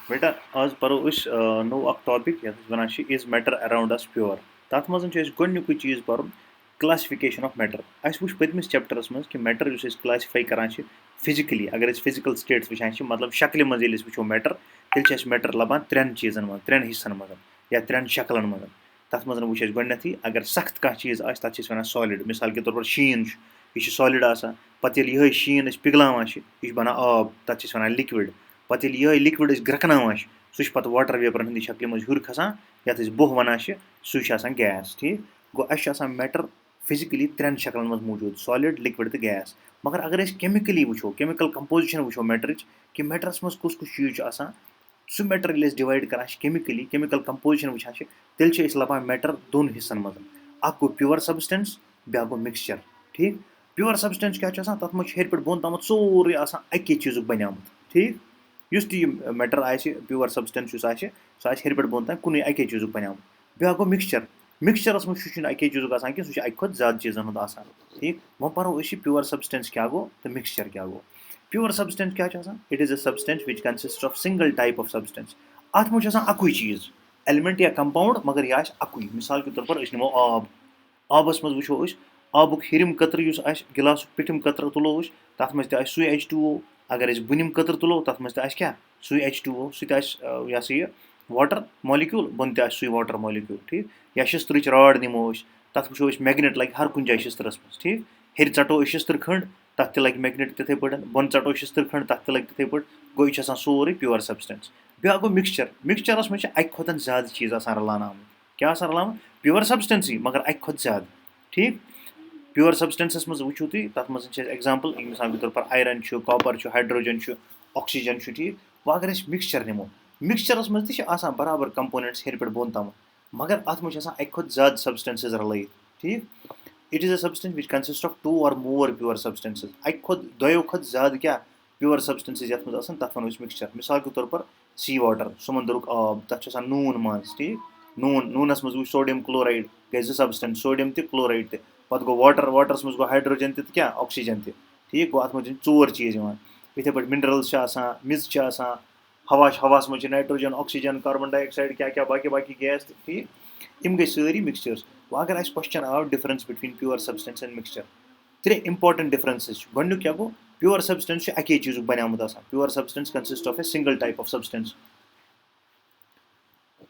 बेटा आज परो नो अख टॉपिक यथ one is matter around us pure तथ मज गोक चीज पर क्लासिफिकेशन ऑफ मैटर अस वो पतमिस चैप्टरस मज कि मैटर क्लासिफाई करान फिजिकली अगर फिजिकल स्टेट्स वचान मतलब शक्ल मज वो मैटर तेल मैटर लबान त्रेन चीजन मज त्रेन हिस्सन मज या त्रेन शक्लन मज तथ मज वो गोथी अगर सख्त कह चीज तथ वन सॉलिड मिसाल के तौर पर शीन यह सॉलिड पे ये शीन पिघलान यह बना आब तथ वन लिक्विड पे ये लिक्विड ग्रकनान सह पे वाटर वेपर हंद शक्ल मज हूर खसान यथ बोह वन सह गैस ठीक गो अस मैटर फिजिकली त्रेन शक्लन मज मौजूद सॉलिड लिक्विड तो गैस मगर अगर केमिकली वो केमिकल कंपोजिशन वो मैटर कि मैटरस मज कुस चीज सह मैटर डिवाइड करान केमिकली केमिकल कंपोजिशन वचान तेल लबान मैटर दोन हिस्सन मज अख गो प्योर सब्सटेंस ब्या गो मिक्सचर ठीक प्योर सब्सटेंस क्या तथ मज हेर पे बोन तम सोरे अके चीज बनियामत ठीक युस ती मैटर प्योर सब्सटेंस सह हेर पे बोन तम कुन अके चीज बनियामत ब्या गो मिक्सचर मिक्सचरस मज अके चीज कि सह अखि ज्यादा चीजन हूँ ठीक वो पो प्योर सब्सटेंस क्या गो तो मिक्सचर क्या गो प्योर सब्सटेंस क्या it is a substance which consist of single type of substance अत मज अकुई चीज एलिमेंट या कंपाउंड मगर यह अकुई मिसाल के तौर पर नमो आब आबस मज वो आबुक हिरिम कतर गिलास पिठिम कतर तुलो तथ मज सु H2O अगर बुनिम कतर तुलो तथ मज क्या सु H2O सह यह सा यह वाटर मॉलिक्यूल बन सु वाटर मॉलिक्यूल ठीक या शिस्तर राड नमो तथ वो मैग्नेट लगे हर कुछ जाए शिस्तरस मज ठीक हेर चटो शिस्तर खंड तथ लगे मैग्नेट तिथे पे बन चटो शिस्तर खंड तथ लगे तिथे पे गो यह सोरे प्योर सब्सटेंस ब्या गो मिक्सचर मिक्सचरस मज अक खुद ज्यादा चीज रलान आमुत क्या रलान प्योर सब्सटेंस मगर अक खुद ज्यादा ठीक प्योर सब्सटेंसस मज वो तुम तथ मज एग्जाम्पल मिसाल के तौर पर आयरन कॉपर हाइड्रोजन ऑक्सीजन ठीक वो अगर मिक्सचर नमो मिक्सचरस मज तह बराबर कंपोनेंट्स हेर पे बोन तम मगर अत मज अक खुद ज्यादा सब्सटेंसेस रल ठीक it is a substance which consist of 2 और मोर प्योर सब्सटेंसेस अक खुद दोयो खुद ज्यादा क्या प्योर सब्सटेंसेस ये मज तथ वो मिक्सचर मिसाल के तौर पर सी वाटर समुंदरुक आब तथ नून मज ठीक नूनस मज वो सोडियम क्लोराइड गई सब्सटेंस सोडियम तो क्लोराइड ते पे गो वाटर वाटरस मज गो हाइड्रोजन तो क्या ऑक्सीजन ते ठीक गो अत मज 4 चीज इथे पे मिनरल्स मिज हवास मज नाइट्रोजन ऑक्सीजन कार्बन डाइऑक्साइड क्या क्या बाकी बाकी गैस ठीक इम गई सारी मिक्सचर्स वो अगर क्वेश्चन आव difference between pure substance and mixture त्रे इंपॉर्टेंट डिफरेंसेस गो क्या गो प्योर सब्सटेंस अके चीज बनामुत pure substance consist of a single type of substance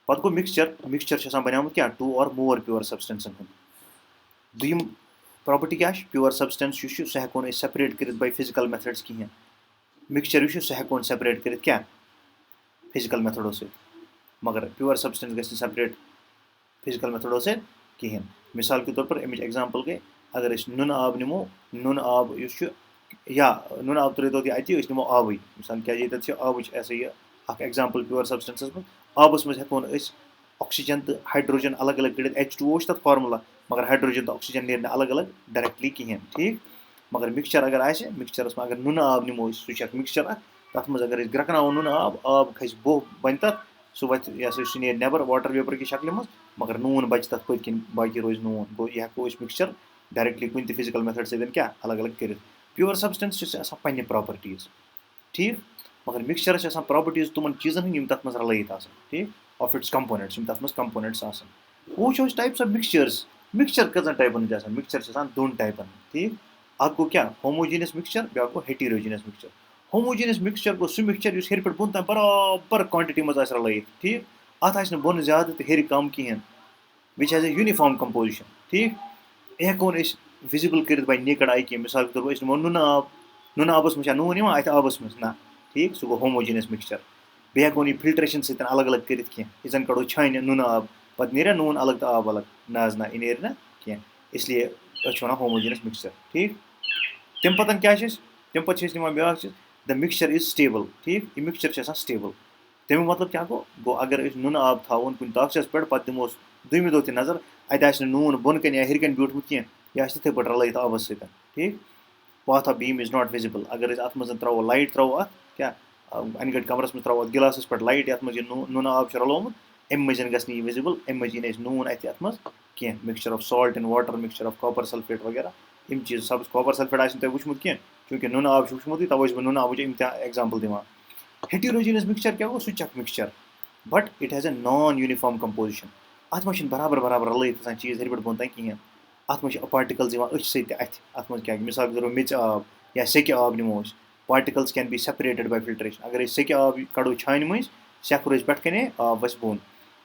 पे गो मिक्सचर मिक्सचर बनामुत क्या 2 और मोर प्योर सब्सटेंसन हूँ दुम प्रॉपर्टी क्या प्योर सब्सटेंस सह हेको सेपरेट कर बाय फिजिकल मेथड्स कहें मिक्सचर सह हेको सेपरेट कर क्या फिजिकल मेथडो से मगर प्योर सब्सटेंस गि सेपरेट फिजिकल मेथडो से कहें मिसाल के तौर पर अमिच एग्जाम्पल गई अगर नुन आब नमो नुन आब या नुन आब त्रो अति नमो आबे मिसाल क्या ये आब यह एग्जाम्पल प्योर सब्सटेंसस मज आबस मज हेको ऑक्सीजन तो हाइड्रोजन अलग अलग कर H2O तथ फार्मूला मगर हाइड्रोजन तो ऑक्सीजन नीर अलग अलग डायरेक्टली कहें ठीक मगर मिक्सचर अगर मिक्सचरस में अगर नुन आब नमो सह मिक्सचर तथ मज अगर ग्रकनाव नुन आब खस बोह बन तथ सह वत सह नीर नबर वाटर वेपर की शक्ल मज मगर नून बच तथ पत बाकी रोज नून गो यह हेको मिक्सचर डायरेक्टली कुन फिजिकल मेथड से क्या अलग अलग कर प्योर सब्सटेंस पे प्रॉपर्टीज ठीक मगर मिक्सचर प्रॉपर्टीज तुम चीजन हूँ तथ मज रल ठीक ऑफ इट्स कंपोनेंट्स तथ मज कंपोनेंट्स वो types of mixtures mixture cousin taipan mixture दोन टाइपन ठीक अख गो क्या होमोजीनियस मिक्सचर ब्या गो हेटेरोजीनियस मिक्सचर होमोजीनियस मिक्सचर गो सह मिक्सचर हेर पे बोन तम बराबर क्वांटिटी मज रल ठीक अत बोन ज्यादा तो हेर कम कहें which has a uniform composition ठीक यह हेको विजिबल कर बाय नेकड आई कह मिसाल के तौर पर नुन आबस मज नून अत आबस मज ना ठीक सह गो होमोजीनियस मिक्सचर बे हेको फिल्ट्रेशन सतन अलग अलग कर इजन कड़ो छान नुन आब पे नीर नून अलग तो आब अलग ना यह नीर ना कह इसलिए वन होमोजीनियस मिक्सचर ठीक तम पतन क्या तम पे ब्या द मिक्सचर इज स्टेबल ठीक यह मिक्सचर स्टेबल तमें मतलब क्या गो अगर नुन आब थवन कुछ ताकस पे दिमो दुम दह तह नजर अत नून बोन कन या हिर ब्यूठमुत कह यह तिथे पे रल आबस सत ठीक path of beam is not visible अगर अत मज त्रो लाइट त्रो अत क्या अन गट कमरस में त्रो गिलास पे लाइट ये मज नून आब रलोमुत अम मज गि विजिबल अम मज यी नून अत मज कह mixture of salt in water mixture of copper sulphate वगैरह यम चीज सब कॉपर सल्फेट तुम वुचमुत कह चूंकि नून आब वुचमुत तवे बह नून आबच एग्जाम्पल दिवान हेटेरोजीनियस मिक्सचर क्या गो सह mixture but it has a non uniform composition अत मे बराबर बराबर रलित चीज़ हेर पे बोन तक कहें अत मे पार्टिकल्स अथ सत मे क्या मिसाल के तौर मिच आब या सेक आब नमो particles can be separated by filtration अगर सेक आब कड़ो छान मज सेक रोज पे कने आब वस bone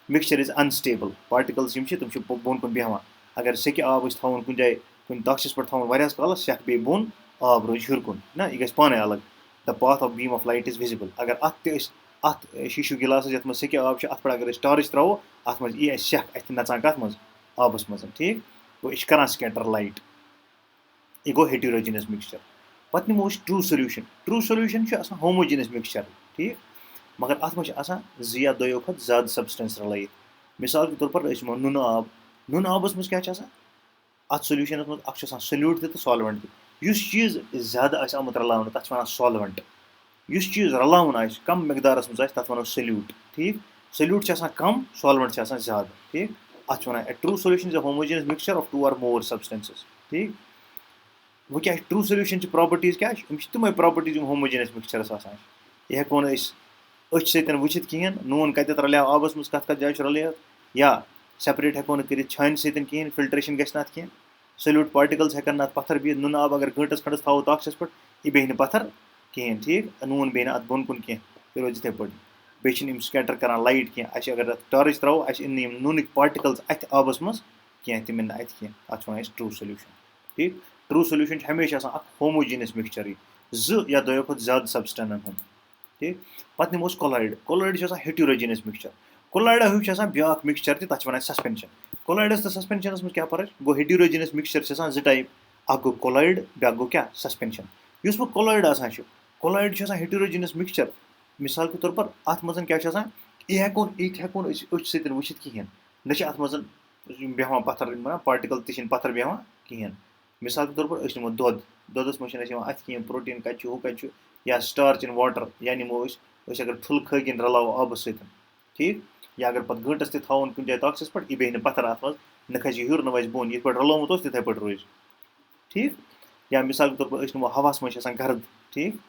mixture is unstable particles तुम बोन कुन बेहान अगर सेक आब थवन कुन जाए कुन तक्षस पे थवन वारियास कालस सेक बे बोन आब रोज हिर कुन ना यह गस पाने अलग the path of beam of light is visible अगर अत शीशु गिलास ये मे सेक आब अत पे अगर टार्च त्रो अत मे यी सेक अथ नचान कत मज आबस मज ठीक गो यह कर स्कैटर लाइट यह गो हेटेरोजीनियस मिक्सचर पे नमो ट्रू सोल्यूशन होमोजीनियस मिक्सचर ठीक मगर अत मे या दोयो खत ज्यादा सब्सटेंस रलित मिसाल के तौर पर नुन आबस मज क्या अत सोल्यूशन मज सोल्यूट तो सॉल्वेंट चीज़ ज्यादा आमुत रलावन तथ वन सॉल्वेंट चीज़ रलावन कम मकदारस मज तथ वनो सोल्यूट ठीक सोल्यूट कम सॉल्वेंट ज्यादा ठीक अत one true solution is a homogeneous mixture of two or more substances ठीक वो क्या ट्रू सोल्यूशन प्रॉपर्टीज क्या तमें प्रॉपर्टीज होमोजेनियस मिक्सचरस यह हेको अच सत वुचित कहें नून कत रलिया आबस मज कत जाए रलिया या सेपरेट हेको कर छान सत कहें फिल्ट्रेशन गि ना कहें सोल्यूट पार्टिकल्स हेकन ना पत्थर बिहत नुन आब अगर गंटस खंडस थो ताक्षस पे यह बेह पत्थर कहें ठीक नून बेह अत बोन कुन कह यह रोज इथे पे बेम स्कैटर कर लाइट कह अगर टार्च त्रो इन नून पार्टिकल्स अथ आबस मज कह तम अथ कह अत वन ट्रू सोल्यूशन ठीक ट्रू सोल्यूशन हमेशा होमोजीनियस मिक्सचर या दोयो खुद ज्यादा सब्सटेंसन हूँ ठीक पे नमोस कोलॉइड हेटेरोजीनियस मिक्सचर कोलॉइड हूँ ब्या मिक्सचर तथ वन सस्पेंशन कोलॉइडस तो सस्पेंशनस मज क्या फर्क गो हेटेरोजीनियस मिक्सचर जो टाइप अख गो कोलॉइड ब्या गो क्या सस्पेंशन वो कोलॉइड कोलॉइड हेटेरोजीनियस मिक्सचर मिसाल के तौर पर अत मज क्या यह हेको अच सत वुचित कहें न अत मज बेहान पत्थर पार्टिकल तह पत्थर बेहान कहें मिसाल के तौर पर नमो दोदस मे अथ कहें प्रोटीन कत हूँ कत या स्टार्च इन वाटर या नमो अगर ठुल खगिन रलाव आब सत ठीक या अगर पे गंटस तवन कुन जाए ताक्षस पे यह बेह पत्थर अत मज न खस हिर न वस बोन ये रलोमुत तिथे पे रोज ठीक या मिसाल के तौर पर नमो हवास मे गर्द ठीक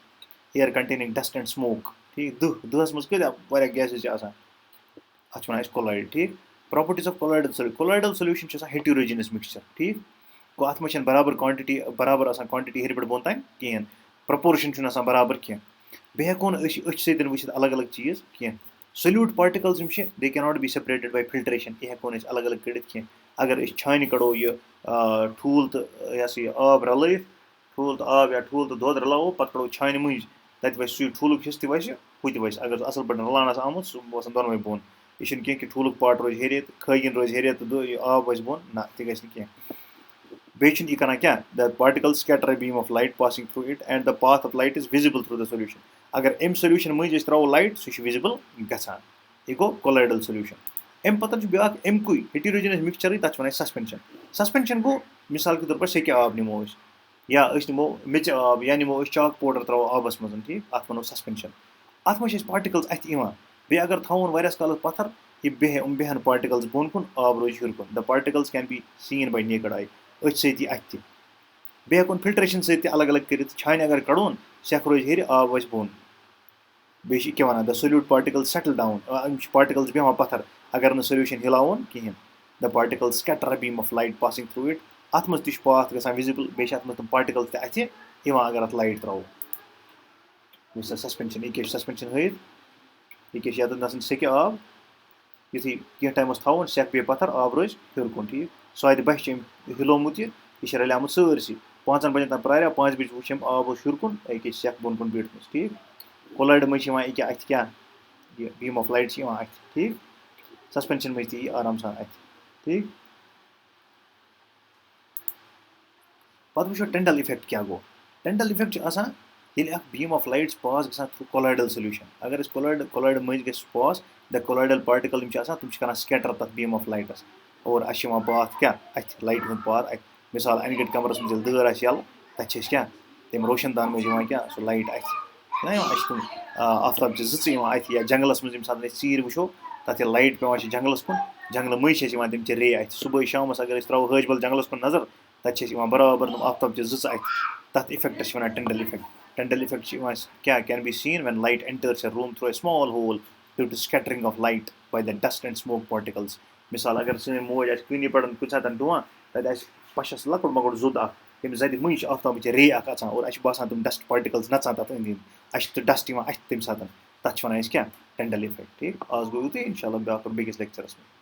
air containing dust and smoke ठीक दहस मज कत गैसेज अत वन कोलॉइड ठीक properties of colloidal solution heterogeneous mixture ठीक गो अत मे बराबर क्वांटिटी हेर पे बोन तक कहें प्रपोर्शन बराबर कह बे हेको अच सत वुचित अलग अलग चीज़ कह solute particles they can not be separated by filtration यह हेको अलग अलग कर कह अगर छान कड़ो यह ठूल तो यह आब रलित ठूल तो आब या ठूल तो दोद रलावो पे कड़ो छान मज तत वस सू ठूलुक हिस्स वस हु वस अगर असल पे रलानस आमुत सह वसन दोनवे बोन यह कह कि ठूलुक पार्ट रोज हेरित खगिन रोज हेरित तो आब वस बोन ना तह गह बेच यह कर क्या the particle scatter beam of light passing through it and the path of light is visible through the solution अगर अम सोल्यूशन मज त्रो लाइट सह विजिबल गसान यह गो कोलॉइडल सोल्यूशन अम पत ब्या अमुक हेटेरोजीनियस मिक्सचर तथ वन सस्पेंशन गो मिसाल के तौर पर सेक आब नमो या नमो मिच आब या नमो चाक पाउडर त्रो आबस मज ठीक अत वनो सस्पेंशन अत मे पार्टिकल्स अथ बे अगर थवन वारियास कालस पत्थर यह बेहन पार्टिकल्स बोन कुन आब रोज हिर कुन the particles can be seen bye naked eye अच सत अथ बे हेकोन फिल्ट्रेशन सत अलग अलग कर छान अगर कड़ोन सेक रोज हेर आब वस बोन बे क्या वन the solute particle settle down particles बेहान पत्थर अगर न सोल्यूशन हिलावन कहें the particle scatter beam of light passing through it अत मज तह पाथ गसान विजिबल बे अत मज पार्टिकल अथ अगर अत लाइट त्रो सस्पेंशन यह सस्पेंशन हथ यह क्या नसन सेक आब युथी कह टाइमस थवन सेक बे पत्थर आब रोज हिर कुन ठीक सो बस हिलोमुत यह रलियामुत सरसी 5 बजन तक प्रार 5 बज वुम आब हिर कुन यह सेक बोन कुन बैठम ठीक कोलॉइड मज यह अथ क्या बीम ऑफ लाइट अथ ठीक सस्पेंशन मज ती आराम सान अथ ठीक पे वो टेंडल इफेक्ट क्या गो टेंडल इफेक्ट ये बीम ऑफ लाइट्स पास ग थ्रू कोलॉइडल सोल्यूशन अगर कोलॉइड मज ग पास द कोलॉइडल पार्टिकल तुम कर स्कैटर तथ बीम ऑफ लाइटस और अस पाथ क्या अथ लाइट हूँ पाथ अथ मिसाल अन गट कमरस मज दर यल तथ क्या तम रोशनदान मज क्या सो लाइट अथ ना तुम आफ्ताब अथ या जंगलस मज ये चीर वो तथ लाइट पे जंगलस कुन जंगल मज तम रे अथ सुबह शामस अगर त्रो हजबल जंगलस कुन नजर तथ बराबर आफ्ताब अथ तथ इफेक्टस वन टेंडल इफेक्ट ٹٮ۪نڈَل اِفٮ۪کٹ چھِ یِوان کیٛاہ can be seen when light enters a room through a small hole due to scattering of light by the dust and smoke particles. مِثال اگر سٲنۍ موج آسہِ کُنہِ پٮ۪ٹھ کُنہِ ساتہٕ ڈُوان تَتہِ آسہِ پَشَس لۄکُٹ مۄکُٹ زوٚد اَکھ تٔمِس زَدِ مٔنٛزۍ چھِ آفتابٕچ رے اَکھ اَژان اور اَسہِ چھِ باسان تِم ڈسٹ پاٹِکَلٕز نَژان تَتھ أنٛدۍ أنٛدۍ اَسہِ چھِ ڈسٹ یِوان اَتھِ تَمہِ ساتہٕ تَتھ چھِ وَنان أسۍ کیٛاہ ٹٮ۪نڈَل اِفٮ۪کٹ. ٹھیٖک آز گوٚو یُتُے اِنشاء اللہ بیٛاکھ بیٚکِس لیکچَرَس منٛز.